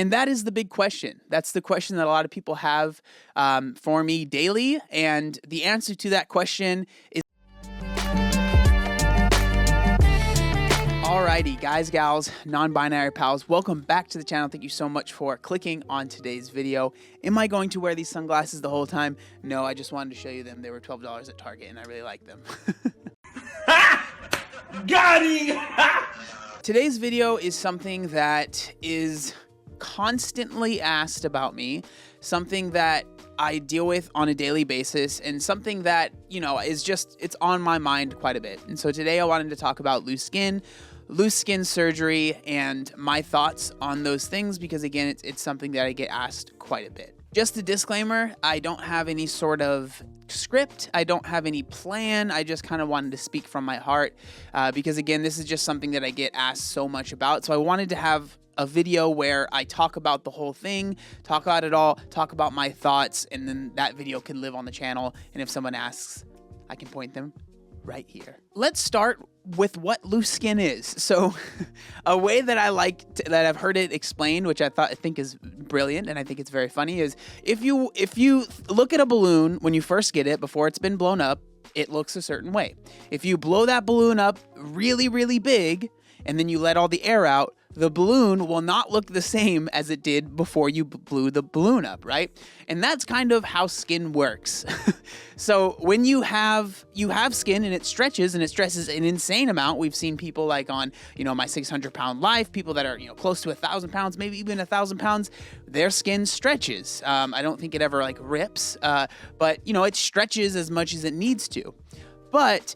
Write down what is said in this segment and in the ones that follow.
And that is the big question. That's the question that a lot of people have for me daily. And the answer to that question is... Alrighty, guys, gals, non-binary pals, welcome back to the channel. Thank you so much for clicking on today's video. Am I going to wear these sunglasses the whole time? No, I just wanted to show you them. They were $12 at Target, and I really like them. Got him! Today's video is something that is constantly asked about me, something that I deal with on a daily basis, and something that, you know, is just, it's on my mind quite a bit. And so today I wanted to talk about loose skin surgery, and my thoughts on those things, because again, it's something that I get asked quite a bit. Just a disclaimer, I don't have any sort of script. I don't have any plan. I just kind of wanted to speak from my heart because again, this is just something that I get asked so much about. So I wanted to have a video where I talk about the whole thing, talk about it all, talk about my thoughts, and then that video can live on the channel. And if someone asks, I can point them right here. Let's start with what loose skin is. So a way that that I've heard it explained, which I think is brilliant, and I think it's very funny, is if you look at a balloon when you first get it, before it's been blown up, it looks a certain way. If you blow that balloon up really, really big, and then you let all the air out, the balloon will not look the same as it did before you blew the balloon up, right? And that's kind of how skin works. So when you have skin and it stretches an insane amount. We've seen people like on, you know, my 600-pound life, people that are, you know, close to 1,000 pounds, maybe even 1,000 pounds, their skin stretches. I don't think it ever like rips, but you know, it stretches as much as it needs to. But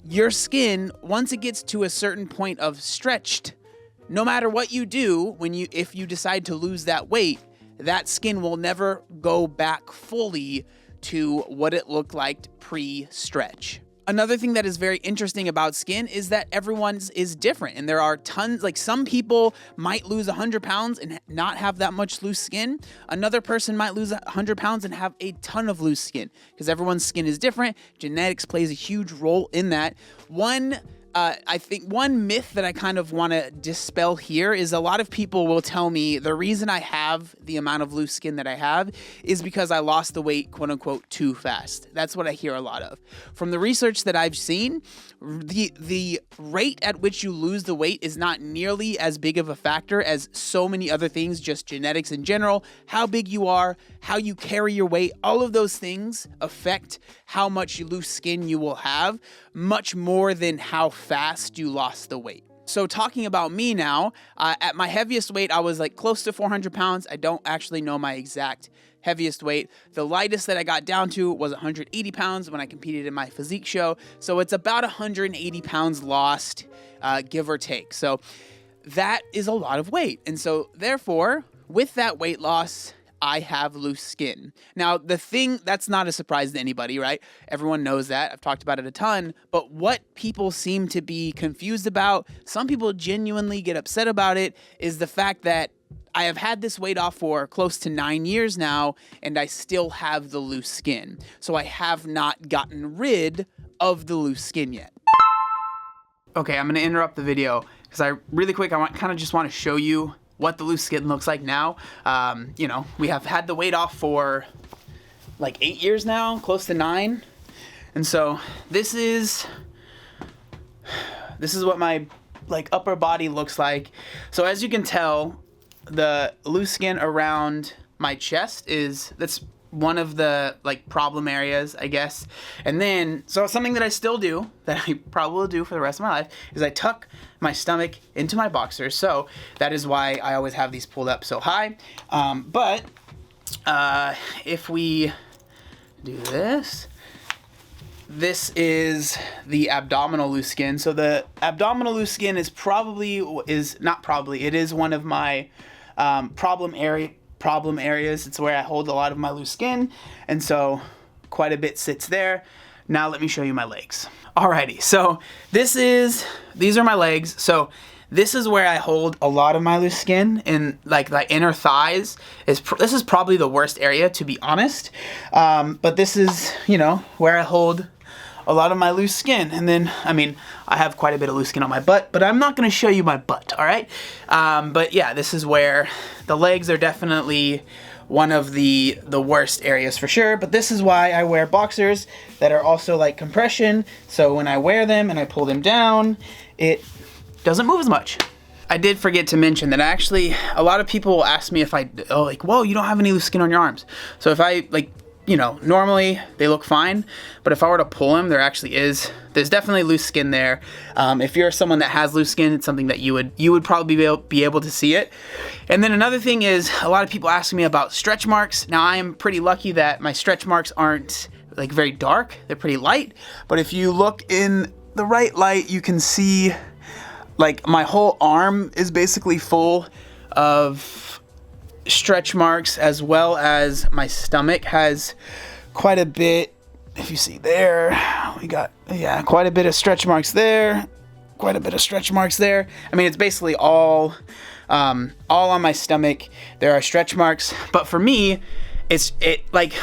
your skin, once it gets to a certain point of stretched, no matter what you do, if you decide to lose that weight, that skin will never go back fully to what it looked like pre-stretch. Another thing that is very interesting about skin is that everyone's is different, and there are tons, like some people might lose 100 pounds and not have that much loose skin. Another person might lose 100 pounds and have a ton of loose skin, because everyone's skin is different. Genetics plays a huge role in that. I think one myth that I kind of want to dispel here is a lot of people will tell me the reason I have the amount of loose skin that I have is because I lost the weight, quote unquote, too fast. That's what I hear a lot of. From the research that I've seen, the rate at which you lose the weight is not nearly as big of a factor as so many other things, just genetics in general, how big you are, how you carry your weight, all of those things affect how much loose skin you will have, much more than how fast you lost the weight. So talking about me now, at my heaviest weight, I was like close to 400 pounds. I don't actually know my exact heaviest weight. The lightest that I got down to was 180 pounds when I competed in my physique show. So it's about 180 pounds lost, give or take. So that is a lot of weight. And so therefore, with that weight loss, I have loose skin. Now, that's not a surprise to anybody, right? Everyone knows that. I've talked about it a ton. But what people seem to be confused about, some people genuinely get upset about it, is the fact that I have had this weight off for close to 9 years now, and I still have the loose skin. So I have not gotten rid of the loose skin yet. Okay, I'm going to interrupt the video because I kind of just want to show you what the loose skin looks like now. You know, we have had the weight off for like 8 years now, close to 9. And so this is what my like upper body looks like. So as you can tell, the loose skin around my chest that's one of the like problem areas, I guess. And then, so something that I still do, that I probably will do for the rest of my life, is I tuck my stomach into my boxers. So that is why I always have these pulled up so high. But if we do this is the abdominal loose skin. So the abdominal loose skin it is one of my problem areas. It's where I hold a lot of my loose skin, and so quite a bit sits there. Now let me show you my legs. Alrighty, so these are my legs. So this is where I hold a lot of my loose skin, and like the inner thighs this is probably the worst area, to be honest. But this is, you know, where I hold a lot of my loose skin. And then, I mean, I have quite a bit of loose skin on my butt, but I'm not gonna show you my butt, all right? But yeah, this is where the legs are definitely one of the worst areas for sure, but this is why I wear boxers that are also like compression, so when I wear them and I pull them down, it doesn't move as much. I did forget to mention that actually a lot of people will ask me if like, whoa, you don't have any loose skin on your arms. So if I, like, you know, normally they look fine, but if I were to pull them, there's definitely loose skin there. If you're someone that has loose skin, it's something that you would probably be able to see it. And then another thing is, a lot of people ask me about stretch marks. Now I am pretty lucky that my stretch marks aren't like very dark, they're pretty light, but if you look in the right light, you can see like my whole arm is basically full of stretch marks, as well as my stomach has quite a bit. If you see there, we got, yeah, quite a bit of stretch marks there, quite a bit of stretch marks there. I mean, it's basically all on my stomach. There are stretch marks, but for me, like,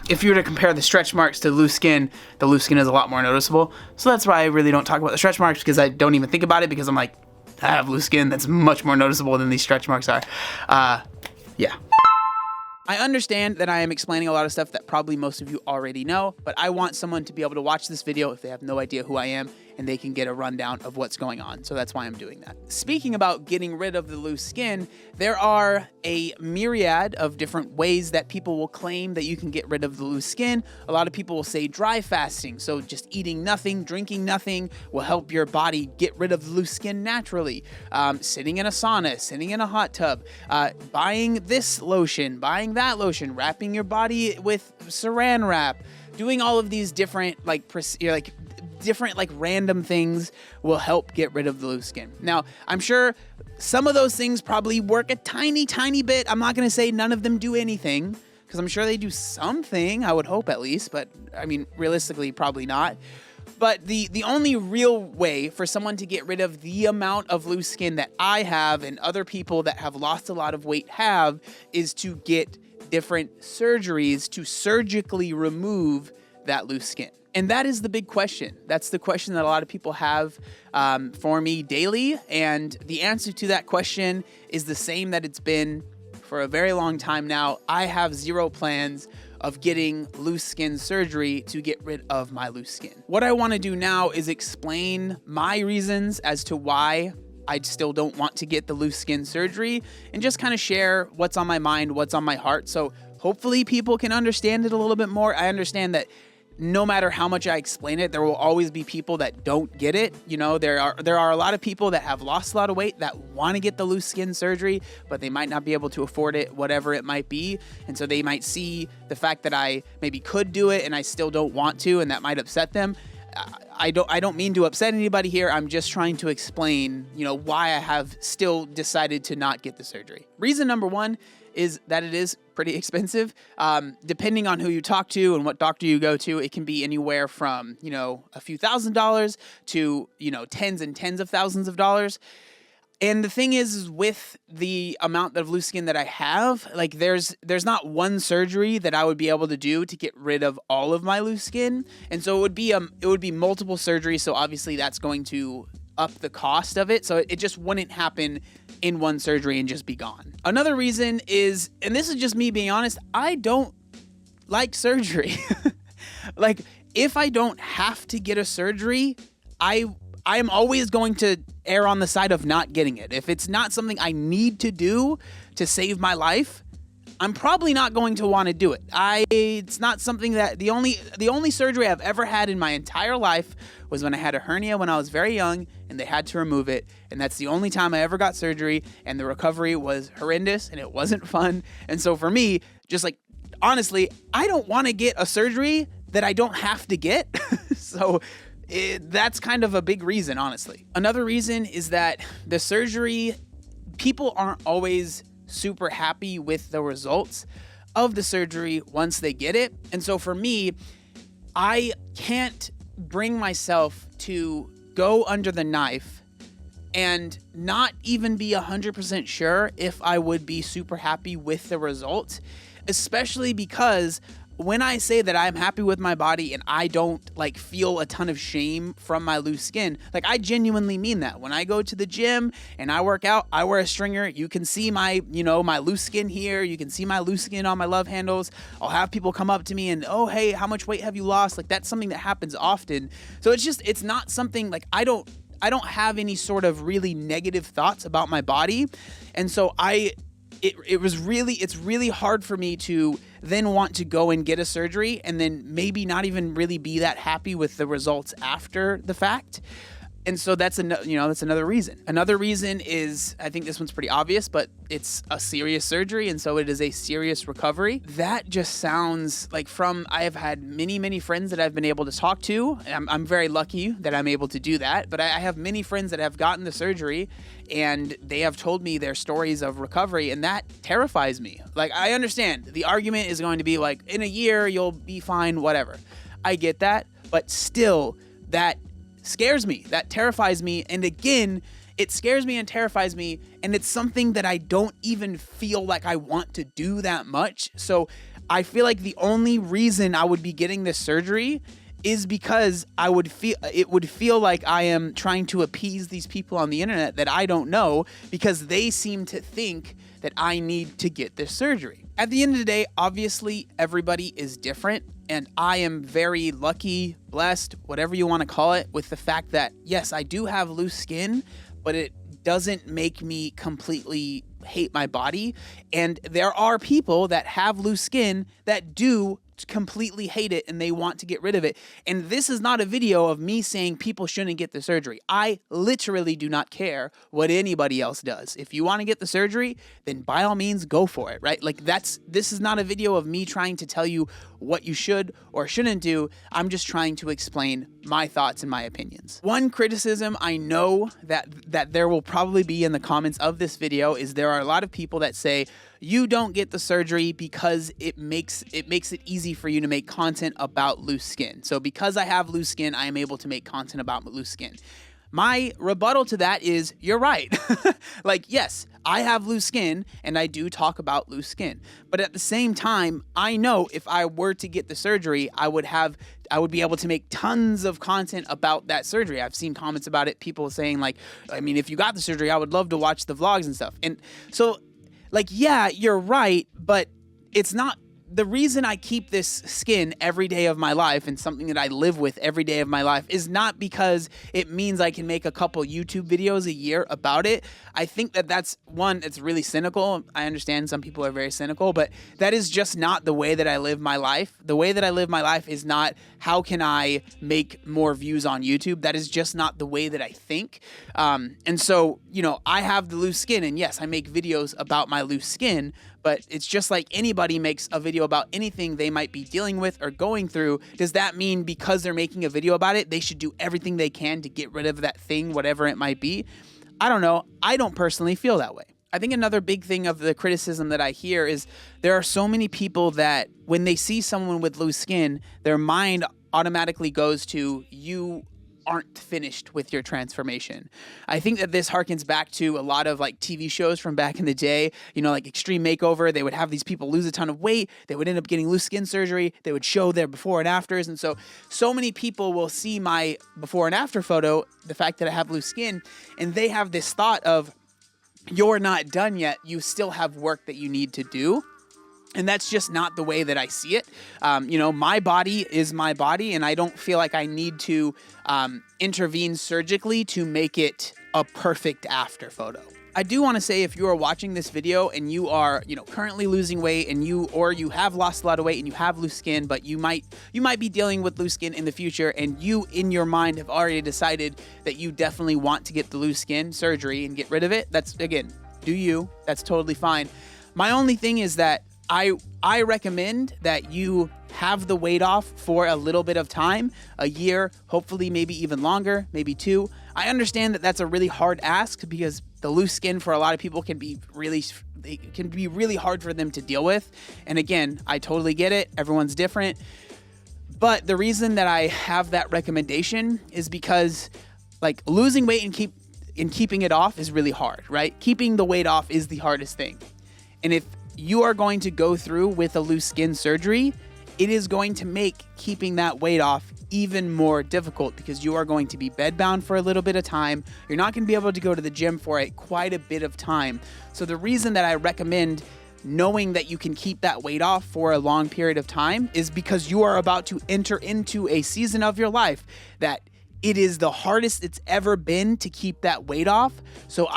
if you were to compare the stretch marks to loose skin, the loose skin is a lot more noticeable. So that's why I really don't talk about the stretch marks, because I don't even think about it, because I'm like, I have loose skin that's much more noticeable than these stretch marks are. Yeah. I understand that I am explaining a lot of stuff that probably most of you already know, but I want someone to be able to watch this video if they have no idea who I am, and they can get a rundown of what's going on. So that's why I'm doing that. Speaking about getting rid of the loose skin, there are a myriad of different ways that people will claim that you can get rid of the loose skin. A lot of people will say dry fasting, so just eating nothing, drinking nothing will help your body get rid of the loose skin naturally. Sitting in a sauna, sitting in a hot tub, buying this lotion, buying that lotion, wrapping your body with saran wrap, doing all of these different different random things will help get rid of the loose skin. Now, I'm sure some of those things probably work a tiny bit. I'm not going to say none of them do anything, because I'm sure they do something, I would hope at least, but I mean, realistically, probably not. But the only real way for someone to get rid of the amount of loose skin that I have and other people that have lost a lot of weight have is to get different surgeries to surgically remove that loose skin. And that is the big question. That's the question that a lot of people have for me daily. And the answer to that question is the same that it's been for a very long time now. I have zero plans of getting loose skin surgery to get rid of my loose skin. What I want to do now is explain my reasons as to why I still don't want to get the loose skin surgery, and just kind of share what's on my mind, what's on my heart. So hopefully people can understand it a little bit more. I understand that no matter how much I explain it, there will always be people that don't get it. You know, there are a lot of people that have lost a lot of weight that want to get the loose skin surgery, but they might not be able to afford it, whatever it might be. And so they might see the fact that I maybe could do it and I still don't want to, and that might upset them. I don't mean to upset anybody here. I'm just trying to explain, you know, why I have still decided to not get the surgery. Reason number one is that it is pretty expensive. Depending on who you talk to and what doctor you go to, it can be anywhere from, you know, a few $1,000s to, you know, tens and tens of thousands of dollars. And the thing is with the amount of loose skin that I have, like there's not one surgery that I would be able to do to get rid of all of my loose skin. And so it would be multiple surgeries. So obviously that's going to up the cost of it. So it just wouldn't happen in one surgery and just be gone. Another reason is, and this is just me being honest, I don't like surgery. Like if I don't have to get a surgery, I'm always going to err on the side of not getting it. If it's not something I need to do to save my life, I'm probably not going to want to do it. It's not something that the only surgery I've ever had in my entire life was when I had a hernia when I was very young and they had to remove it. And that's the only time I ever got surgery, and the recovery was horrendous and it wasn't fun. And so for me, just like, honestly, I don't want to get a surgery that I don't have to get. So that's kind of a big reason, honestly. Another reason is that the surgery, people aren't always super happy with the results of the surgery once they get it. And so for me, I can't bring myself to go under the knife and not even be 100% sure if I would be super happy with the results, especially because when I say that I'm happy with my body and I don't like feel a ton of shame from my loose skin, like I genuinely mean that. When I go to the gym and I work out, I wear a stringer. You can see my, my loose skin here. You can see my loose skin on my love handles. I'll have people come up to me and, oh, hey, how much weight have you lost? Like that's something that happens often. So it's not something like I don't have any sort of really negative thoughts about my body. And so it's really hard for me to then want to go and get a surgery and then maybe not even really be that happy with the results after the fact. And so that's another reason. Another reason is, I think this one's pretty obvious, but it's a serious surgery, and so it is a serious recovery. That just sounds like I have had many, many friends that I've been able to talk to. And I'm very lucky that I'm able to do that, but I have many friends that have gotten the surgery and they have told me their stories of recovery, and that terrifies me. Like, I understand the argument is going to be like, in a year, you'll be fine, whatever. I get that, but still, that scares me. That terrifies me. And again, it scares me and terrifies me. And it's something that I don't even feel like I want to do that much. So I feel like the only reason I would be getting this surgery is because it would feel like I am trying to appease these people on the internet that I don't know, because they seem to think that I need to get this surgery. At the end of the day, obviously everybody is different, and I am very lucky, blessed, whatever you want to call it, with the fact that yes, I do have loose skin, but it doesn't make me completely hate my body. And there are people that have loose skin that do completely hate it and they want to get rid of it. And this is not a video of me saying people shouldn't get the surgery. I literally do not care what anybody else does. If you want to get the surgery, then by all means go for it, right? Like this is not a video of me trying to tell you what you should or shouldn't do. I'm just trying to explain my thoughts and my opinions. One criticism I know that there will probably be in the comments of this video is there are a lot of people that say you don't get the surgery because it makes it easy for you to make content about loose skin. So because I have loose skin, I am able to make content about loose skin. My rebuttal to that is you're right. Like, yes, I have loose skin and I do talk about loose skin. But at the same time, I know if I were to get the surgery, I would be able to make tons of content about that surgery. I've seen comments about it, people saying like, I mean, if you got the surgery, I would love to watch the vlogs and stuff. And so like, yeah, you're right, but it's not. The reason I keep this skin every day of my life and something that I live with every day of my life is not because it means I can make a couple YouTube videos a year about it. I think that's one, it's really cynical. I understand some people are very cynical, but that is just not the way that I live my life. The way that I live my life is not how can I make more views on YouTube. That is just not the way that I think. And so, I have the loose skin, and yes, I make videos about my loose skin, but it's just like anybody makes a video about anything they might be dealing with or going through. Does that mean because they're making a video about it, they should do everything they can to get rid of that thing, whatever it might be? I don't know. I don't personally feel that way. I think another big thing of the criticism that I hear is there are so many people that when they see someone with loose skin, their mind automatically goes to, you aren't finished with your transformation. I think that this harkens back to a lot of like TV shows from back in the day, like Extreme Makeover. They would have these people lose a ton of weight. They would end up getting loose skin surgery. They would show their before and afters. And so many people will see my before and after photo, the fact that I have loose skin, and they have this thought of, you're not done yet. You still have work that you need to do. And that's just not the way that I see it. My body is my body, and I don't feel like I need to intervene surgically to make it a perfect after photo. I do want to say, if you are watching this video and you are, currently losing weight and you have lost a lot of weight and you have loose skin, but you might be dealing with loose skin in the future, and you in your mind have already decided that you definitely want to get the loose skin surgery and get rid of it. That's, again, do you. That's totally fine. My only thing is that I recommend that you have the weight off for a little bit of time, a year, hopefully maybe even longer, maybe 2. I understand that that's a really hard ask because the loose skin for a lot of people can be really hard for them to deal with. And again, I totally get it. Everyone's different. But the reason that I have that recommendation is because like losing weight and keeping it off is really hard, right? Keeping the weight off is the hardest thing. And if you are going to go through with a loose skin surgery, it is going to make keeping that weight off even more difficult because you are going to be bedbound for a little bit of time. You're not going to be able to go to the gym for quite a bit of time. So the reason that I recommend knowing that you can keep that weight off for a long period of time is because you are about to enter into a season of your life that it is the hardest it's ever been to keep that weight off. So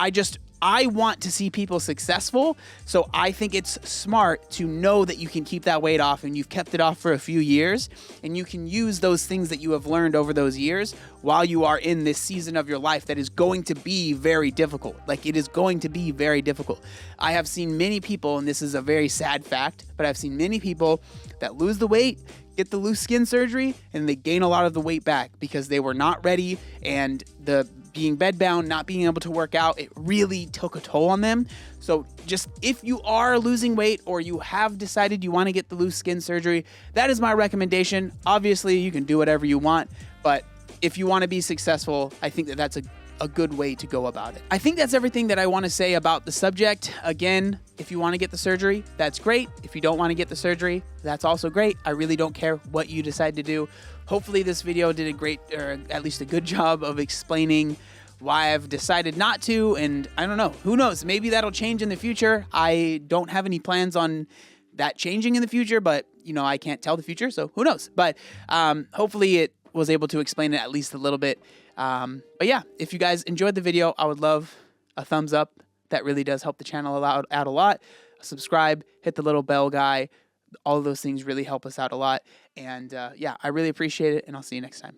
I want to see people successful. So I think it's smart to know that you can keep that weight off and you've kept it off for a few years, and you can use those things that you have learned over those years while you are in this season of your life that is going to be very difficult. Like, it is going to be very difficult. I have seen many people, and this is a very sad fact, but I've seen many people that lose the weight, get the loose skin surgery, and they gain a lot of the weight back because they were not ready, and the being bedbound, not being able to work out, it really took a toll on them. So just if you are losing weight or you have decided you want to get the loose skin surgery, that is my recommendation. Obviously, you can do whatever you want, but if you want to be successful, I think that that's a good way to go about it. I think that's everything that I want to say about the subject. Again, if you want to get the surgery, that's great. If you don't want to get the surgery, that's also great. I really don't care what you decide to do. Hopefully this video did a great, or at least a good job of explaining why I've decided not to, and I don't know, who knows, maybe that'll change in the future. I don't have any plans on that changing in the future, but I can't tell the future, so who knows. But hopefully it was able to explain it at least a little bit. But yeah, if you guys enjoyed the video, I would love a thumbs up. That really does help the channel out a lot. Subscribe, hit the little bell guy. All of those things really help us out a lot. And yeah, I really appreciate it, and I'll see you next time.